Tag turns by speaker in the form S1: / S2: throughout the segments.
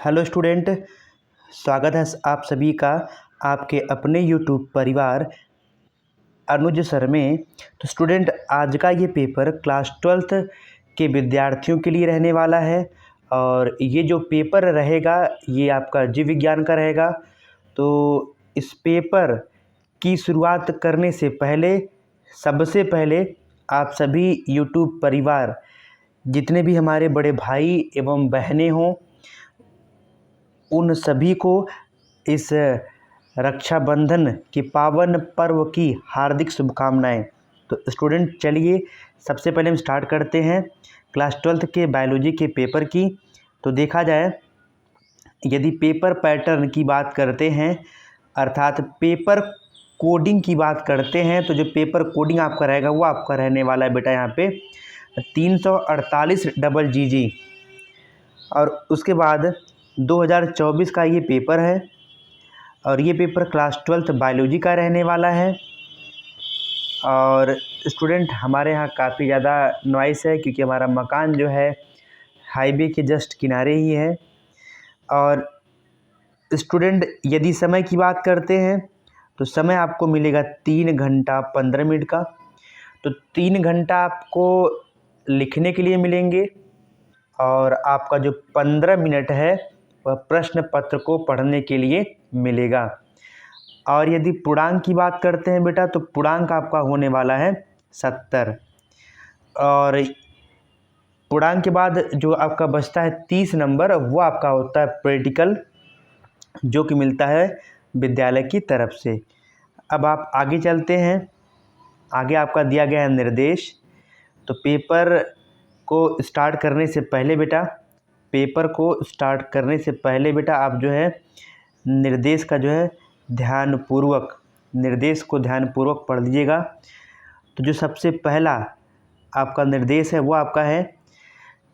S1: Hello student, स्वागत है आप सभी का आपके अपने यूट्यूब परिवार अनुज सर में। तो स्टूडेंट, आज का ये पेपर क्लास 12th के विद्यार्थियों के लिए रहने वाला है और ये जो पेपर रहेगा ये आपका जीव विज्ञान का रहेगा। तो इस पेपर की शुरुआत करने से पहले सबसे पहले आप सभी यूट्यूब परिवार जितने भी हमारे बड़े भाई एवं बहनें हों उन सभी को इस रक्षाबंधन के पावन पर्व की हार्दिक शुभकामनाएं। तो स्टूडेंट, चलिए सबसे पहले हम स्टार्ट करते हैं क्लास 12th के बायोलॉजी के पेपर की। तो देखा जाए, यदि पेपर पैटर्न की बात करते हैं अर्थात पेपर कोडिंग की बात करते हैं, तो जो पेपर कोडिंग आपका रहेगा वो आपका रहने वाला है बेटा यहाँ पे 348 डबल जी। और उसके बाद 2024 का ये पेपर है और ये पेपर क्लास 12th बायोलॉजी का रहने वाला है। और स्टूडेंट, हमारे यहाँ काफ़ी ज़्यादा नॉइस है क्योंकि हमारा मकान जो है हाईवे के जस्ट किनारे ही है। और स्टूडेंट, यदि समय की बात करते हैं तो समय आपको मिलेगा 3 घंटा 15 मिनट का। तो 3 घंटा आपको लिखने के लिए मिलेंगे और आपका जो 15 मिनट है वह प्रश्न पत्र को पढ़ने के लिए मिलेगा। और यदि पूर्णांक की बात करते हैं बेटा, तो पूर्णांक आपका होने वाला है 70। और पूर्णांक के बाद जो आपका बचता है 30 नंबर, वो आपका होता है प्रैक्टिकल, जो कि मिलता है विद्यालय की तरफ से। अब आप आगे चलते हैं। आगे आपका दिया गया है निर्देश। तो पेपर को स्टार्ट करने से पहले बेटा आप जो है निर्देश को ध्यानपूर्वक पढ़ लीजिएगा। तो जो सबसे पहला आपका निर्देश है वो आपका है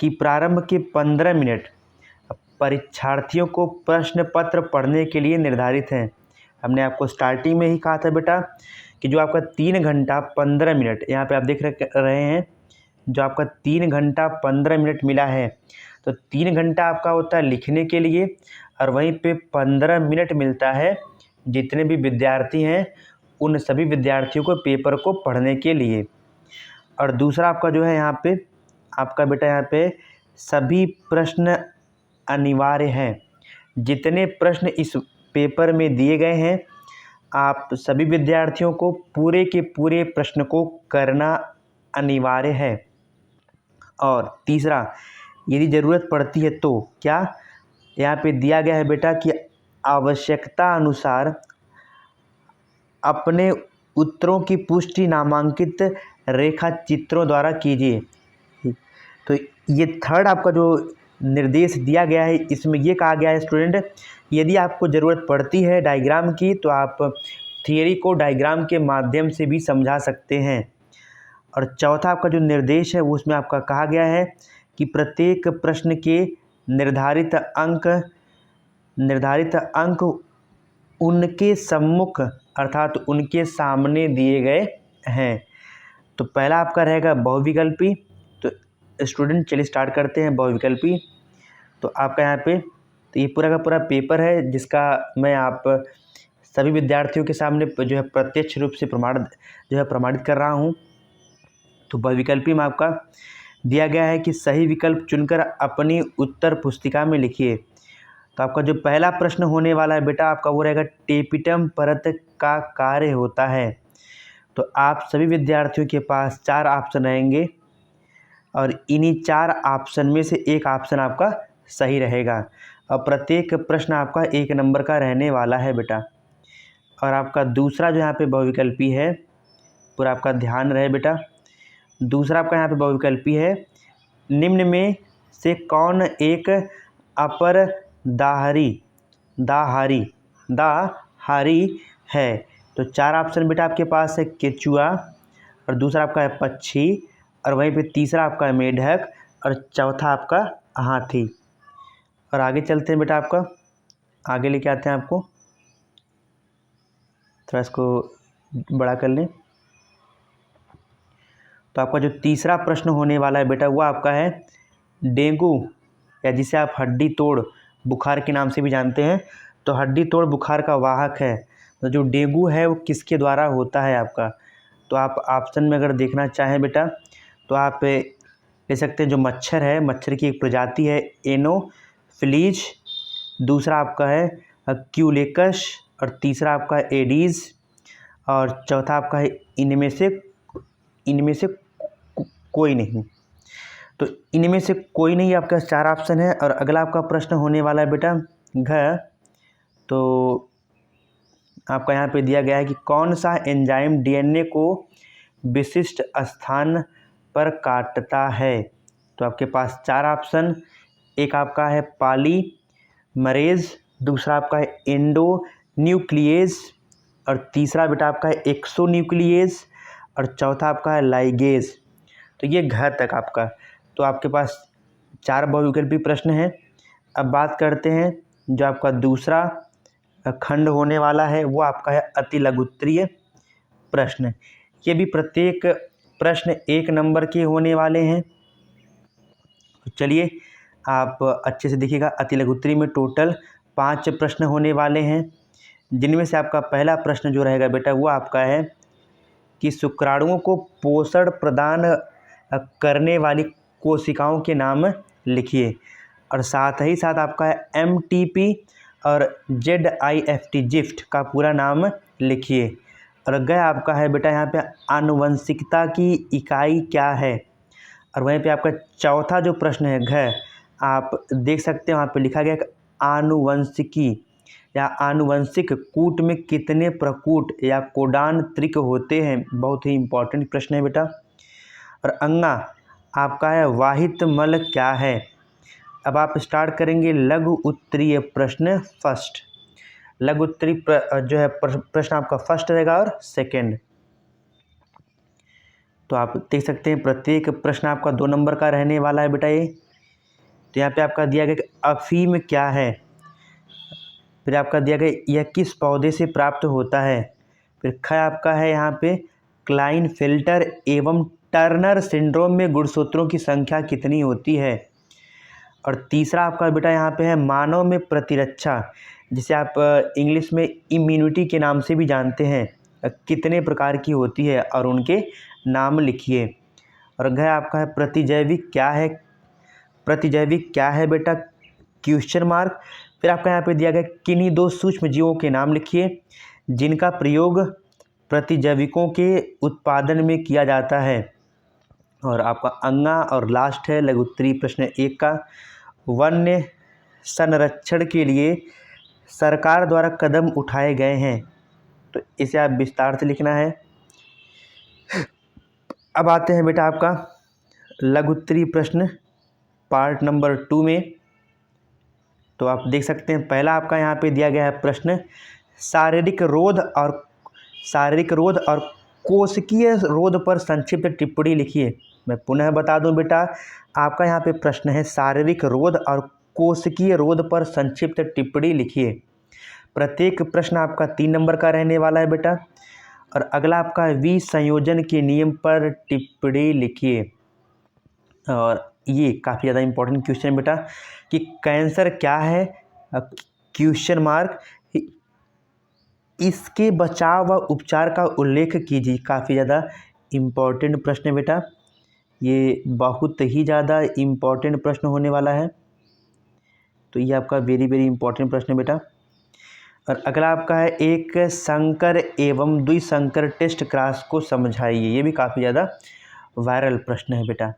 S1: कि प्रारंभ के 15 मिनट परीक्षार्थियों को प्रश्न पत्र पढ़ने के लिए निर्धारित हैं। हमने आपको स्टार्टिंग में ही कहा था बेटा कि जो आपका 3 घंटा 15 मिनट यहाँ पे आप देख रहे हैं, जो आपका 3 घंटा 15 मिनट मिला है, तो 3 घंटा आपका होता है लिखने के लिए और वहीं पे 15 मिनट मिलता है जितने भी विद्यार्थी हैं उन सभी विद्यार्थियों को पेपर को पढ़ने के लिए। और दूसरा आपका जो है यहाँ पे आपका बेटा यहाँ पे सभी प्रश्न अनिवार्य हैं। जितने प्रश्न इस पेपर में दिए गए हैं आप सभी विद्यार्थियों को पूरे के पूरे प्रश्न को करना अनिवार्य है। और तीसरा, यदि ज़रूरत पड़ती है तो क्या यहाँ पे दिया गया है बेटा कि आवश्यकता अनुसार अपने उत्तरों की पुष्टि नामांकित रेखा चित्रों द्वारा कीजिए। तो ये थर्ड आपका जो निर्देश दिया गया है इसमें ये कहा गया है स्टूडेंट, यदि आपको ज़रूरत पड़ती है डायग्राम की तो आप थियरी को डायग्राम के माध्यम से भी समझा सकते हैं। और चौथा आपका जो निर्देश है वो उसमें आपका कहा गया है कि प्रत्येक प्रश्न के निर्धारित अंक उनके सम्मुख अर्थात उनके सामने दिए गए हैं। तो पहला आपका रहेगा बहुविकल्पी। तो स्टूडेंट, चलिए स्टार्ट करते हैं बहुविकल्पी। तो आपका यहाँ पे तो ये पूरा का पूरा पेपर है जिसका मैं आप सभी विद्यार्थियों के सामने जो है प्रत्यक्ष रूप से प्रमाणित कर रहा हूँ। तो बहुविकल्पी में आपका दिया गया है कि सही विकल्प चुनकर अपनी उत्तर पुस्तिका में लिखिए। तो आपका जो पहला प्रश्न होने वाला है बेटा आपका वो रहेगा टेपिटम परत का कार्य होता है। तो आप सभी विद्यार्थियों के पास 4 ऑप्शन रहेंगे और इन्हीं 4 ऑप्शन में से एक ऑप्शन आपका सही रहेगा और प्रत्येक प्रश्न आपका 1 नंबर का रहने वाला है बेटा। और आपका दूसरा जो यहाँ पे बहुविकल्पी है, पूरा आपका ध्यान रहे बेटा, दूसरा आपका यहाँ पे बहुविकल्पी है, निम्न में से कौन एक अपर दाहारी है। तो 4 ऑप्शन बेटा आपके पास है केचुआ, और दूसरा आपका है पक्षी, और वहीं पे तीसरा आपका है मेढक, और चौथा आपका हाथी। और आगे चलते हैं बेटा, आपका आगे लेके आते हैं आपको, थोड़ा इसको बड़ा कर लें। तो आपका जो तीसरा प्रश्न होने वाला है बेटा वो आपका है डेंगू या जिसे आप हड्डी तोड़ बुखार के नाम से भी जानते हैं। तो हड्डी तोड़ बुखार का वाहक है। तो जो डेंगू है वो किसके द्वारा होता है आपका? तो आप ऑप्शन में अगर देखना चाहें बेटा तो आप ले सकते हैं, जो मच्छर है, मच्छर की एक प्रजाति है एनोफिलीज, दूसरा आपका है क्यूलेकस, और तीसरा आपका है एडीज, और चौथा आपका है इनमें से कोई नहीं। तो इनमें से कोई नहीं आपका 4 ऑप्शन है। और अगला आपका प्रश्न होने वाला है बेटा घ। तो आपका यहाँ पे दिया गया है कि कौन सा एंजाइम डीएनए को विशिष्ट स्थान पर काटता है? तो आपके पास 4 ऑप्शन, एक आपका है पॉलीमरेज, दूसरा आपका है एंडोन्यूक्लिएज, और तीसरा बेटा आपका है एक्सोन्यूक्लिएज, और चौथा आपका है लाइगेज। तो ये घ तक आपका। तो आपके पास 4 बहुविकल्पी प्रश्न हैं। अब बात करते हैं जो आपका दूसरा खंड होने वाला है वो आपका है अति लघुत्तरीय प्रश्न। ये भी प्रत्येक प्रश्न 1 नंबर के होने वाले हैं। चलिए आप अच्छे से देखिएगा। अति लघुत्तरीय में टोटल 5 प्रश्न होने वाले हैं, जिनमें से आपका पहला प्रश्न जो रहेगा बेटा वो आपका है कि शुक्राणुओं को पोषण प्रदान करने वाली कोशिकाओं के नाम लिखिए। और साथ ही साथ आपका है एमटीपी और जेडआईएफटी जिफ्ट का पूरा नाम लिखिए। और गया आपका है बेटा यहाँ पे आनुवंशिकता की इकाई क्या है। और वहीं पे आपका चौथा जो प्रश्न है घ, आप देख सकते हैं वहाँ पे लिखा गया आनुवंशिकी या आनुवंशिक कूट में कितने प्रकूट या कोडान त्रिक होते हैं। बहुत ही इंपॉर्टेंट प्रश्न है बेटा। और अंगा आपका है वाहित मल क्या है। अब आप स्टार्ट करेंगे लघु उत्तरीय प्रश्न फर्स्ट। लघु उत्तरीय जो है प्रश्न आपका फर्स्ट रहेगा और सेकंड। तो आप देख सकते हैं प्रत्येक प्रश्न आपका 2 नंबर का रहने वाला है बेटा ये। तो यहाँ पे आपका दिया गया कि अफीम क्या है। फिर आपका दिया गया यह किस पौधे से प्राप्त होता है। फिर ख आपका है यहाँ पे क्लाइनफेल्टर एवं टर्नर सिंड्रोम में गुणसूत्रों की संख्या कितनी होती है। और तीसरा आपका बेटा यहाँ पे है मानव में प्रतिरक्षा, जिसे आप इंग्लिश में इम्यूनिटी के नाम से भी जानते हैं, कितने प्रकार की होती है और उनके नाम लिखिए। और घ आपका है प्रतिजैविक क्या है। प्रतिजैविक क्या है बेटा, क्वेश्चन मार्क। फिर आपका यहाँ पे दिया गया किन्हीं 2 सूक्ष्म जीवों के नाम लिखिए जिनका प्रयोग प्रतिजैविकों के उत्पादन में किया जाता है। और आपका अंगा और लास्ट है लघु उत्तरीय प्रश्न 1 का, वन्य संरक्षण के लिए सरकार द्वारा कदम उठाए गए हैं। तो इसे आप विस्तार से लिखना है। अब आते हैं बेटा आपका लघु उत्तरीय प्रश्न पार्ट नंबर 2 में। तो आप देख सकते हैं पहला आपका यहाँ पे दिया गया है प्रश्न शारीरिक रोध और कोशिकीय रोध पर संक्षिप्त टिप्पणी लिखिए। मैं पुनः बता दूं बेटा, आपका यहाँ पे प्रश्न है शारीरिक रोध और कोशिकीय रोध पर संक्षिप्त टिप्पणी लिखिए। प्रत्येक प्रश्न आपका 3 नंबर का रहने वाला है बेटा। और अगला आपका विसंयोजन के नियम पर टिप्पणी लिखिए। और ये काफ़ी ज़्यादा इंपॉर्टेंट क्वेश्चन है बेटा कि कैंसर क्या है, क्वेश्चन मार्क, इसके बचाव व उपचार का उल्लेख कीजिए। काफ़ी ज़्यादा इम्पॉर्टेंट प्रश्न है बेटा, ये बहुत ही ज़्यादा इम्पॉर्टेंट प्रश्न होने वाला है। तो ये आपका वेरी वेरी इंपॉर्टेंट प्रश्न है बेटा। और अगला आपका है एक संकर एवं द्विसंकर टेस्ट क्रॉस को समझाइए। ये भी काफ़ी ज़्यादा वायरल प्रश्न है बेटा।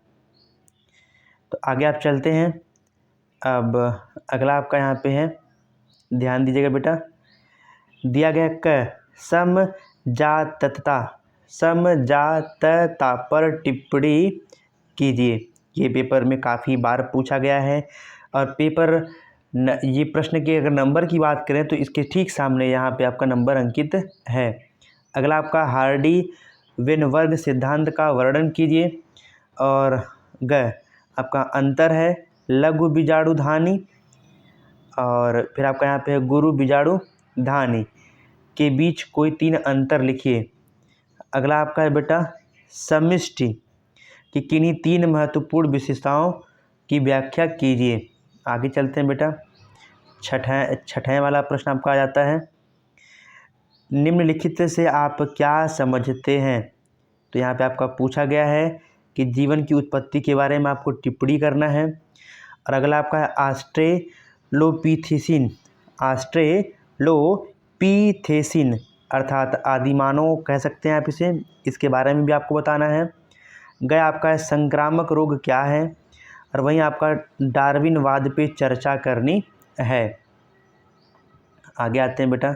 S1: तो आगे आप चलते हैं। अब अगला आपका यहाँ पे है, ध्यान दीजिएगा बेटा, दिया गया क समजातता पर टिप्पणी कीजिए। ये पेपर में काफ़ी बार पूछा गया है। और ये प्रश्न के अगर नंबर की बात करें तो इसके ठीक सामने यहाँ पे आपका नंबर अंकित है। अगला आपका हार्डी वेनबर्ग सिद्धांत का वर्णन कीजिए। और ग आपका अंतर है लघु बीजाणुधानी। और फिर आपका यहाँ पे है गुरु बीजाणुधानी के बीच कोई 3 अंतर लिखिए। अगला आपका है बेटा समष्टि कि किन्हीं 3 महत्वपूर्ण विशेषताओं की व्याख्या कीजिए। आगे चलते हैं बेटा। छठें वाला प्रश्न आपका आ जाता है, निम्नलिखित से आप क्या समझते हैं। तो यहाँ पे आपका पूछा गया है कि जीवन की उत्पत्ति के बारे में आपको टिप्पणी करना है। और अगला आपका है ऑस्ट्रेलोपीथेसिन अर्थात आदिमानव कह सकते हैं आप इसे, इसके बारे में भी आपको बताना है। गया आपका है संक्रामक रोग क्या है, और वहीं आपका डार्विनवाद पे चर्चा करनी है। आगे आते हैं बेटा,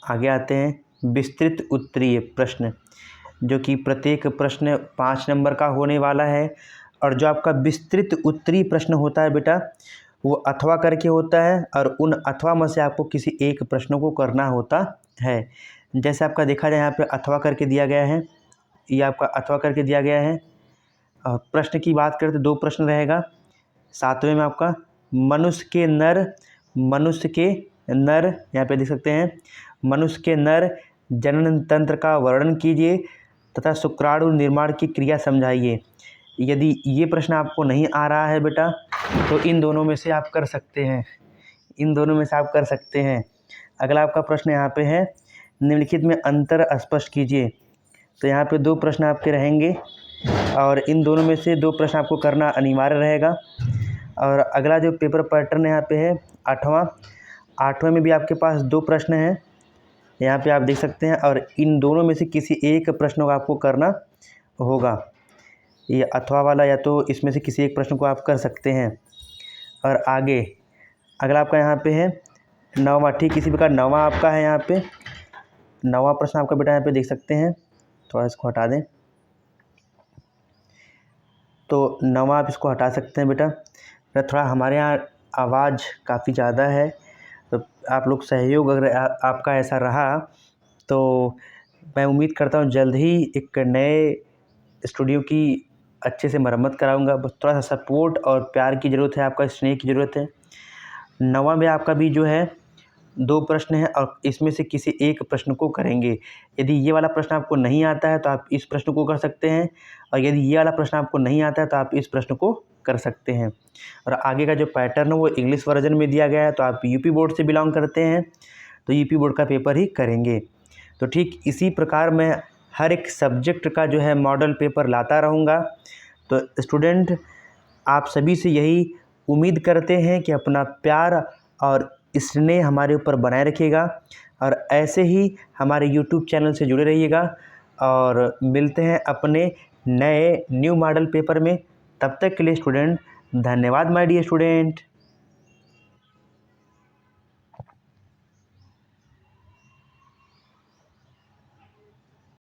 S1: आगे आते हैं विस्तृत उत्तरीय प्रश्न, जो कि प्रत्येक प्रश्न 5 नंबर का होने वाला है। और जो आपका विस्तृत उत्तरीय प्रश्न होता है बेटा, वो अथवा करके होता है, और उन अथवा में से आपको किसी एक प्रश्न को करना होता है। जैसे आपका देखा जाए यहाँ पे अथवा करके दिया गया है, ये आपका अथवा करके दिया गया है। प्रश्न की बात करें तो 2 प्रश्न रहेगा। 7वें में आपका मनुष्य के नर यहाँ पे देख सकते हैं, मनुष्य के नर जनन तंत्र का वर्णन कीजिए तथा शुक्राणु निर्माण की क्रिया समझाइए। यदि ये प्रश्न आपको नहीं आ रहा है बेटा, तो इन दोनों में से आप कर सकते हैं, अगला आपका प्रश्न यहाँ पे है, निम्नलिखित में अंतर स्पष्ट कीजिए। तो यहाँ पे 2 प्रश्न आपके रहेंगे, और इन दोनों में से 2 प्रश्न आपको करना अनिवार्य रहेगा। और अगला जो पेपर पैटर्न यहाँ पे है 8वां में भी आपके पास 2 प्रश्न हैं, यहाँ पे आप देख सकते हैं, और इन दोनों में से किसी एक प्रश्न को आपको करना होगा। ये अथवा वाला या तो इसमें से किसी एक प्रश्न को आप कर सकते हैं। और आगे अगला आपका यहाँ पे है 9वां, ठीक इसी प्रकार 9वां आपका है, यहाँ पे 9वां प्रश्न आपका बेटा यहाँ पे देख सकते हैं, थोड़ा इसको हटा दें, तो 9वां आप इसको हटा सकते हैं बेटा। थोड़ा हमारे यहाँ आवाज़ काफ़ी ज़्यादा है, तो आप लोग सहयोग अगर आपका ऐसा रहा तो मैं उम्मीद करता हूँ जल्द ही एक नए स्टूडियो की अच्छे से मरम्मत कराऊंगा। बस थोड़ा सा सपोर्ट और प्यार की ज़रूरत है, आपका स्नेह की ज़रूरत है। 9वां में आपका भी जो है 2 प्रश्न हैं, और इसमें से किसी एक प्रश्न को करेंगे। यदि ये वाला प्रश्न आपको नहीं आता है तो आप इस प्रश्न को कर सकते हैं, और यदि ये वाला प्रश्न आपको नहीं आता है तो आप इस प्रश्न को कर सकते हैं। और आगे का जो पैटर्न है वो इंग्लिश वर्जन में दिया गया है, तो आप यूपी बोर्ड से बिलोंग करते हैं तो यूपी बोर्ड का पेपर ही करेंगे। तो ठीक इसी प्रकार मैं हर एक सब्जेक्ट का जो है मॉडल पेपर लाता रहूँगा। तो स्टूडेंट, आप सभी से यही उम्मीद करते हैं कि अपना प्यार और स्नेह हमारे ऊपर बनाए रखिएगा, और ऐसे ही हमारे यूट्यूब चैनल से जुड़े रहिएगा। और मिलते हैं अपने नए न्यू मॉडल पेपर में। तब तक के लिए स्टूडेंट, धन्यवाद माय डियर स्टूडेंट।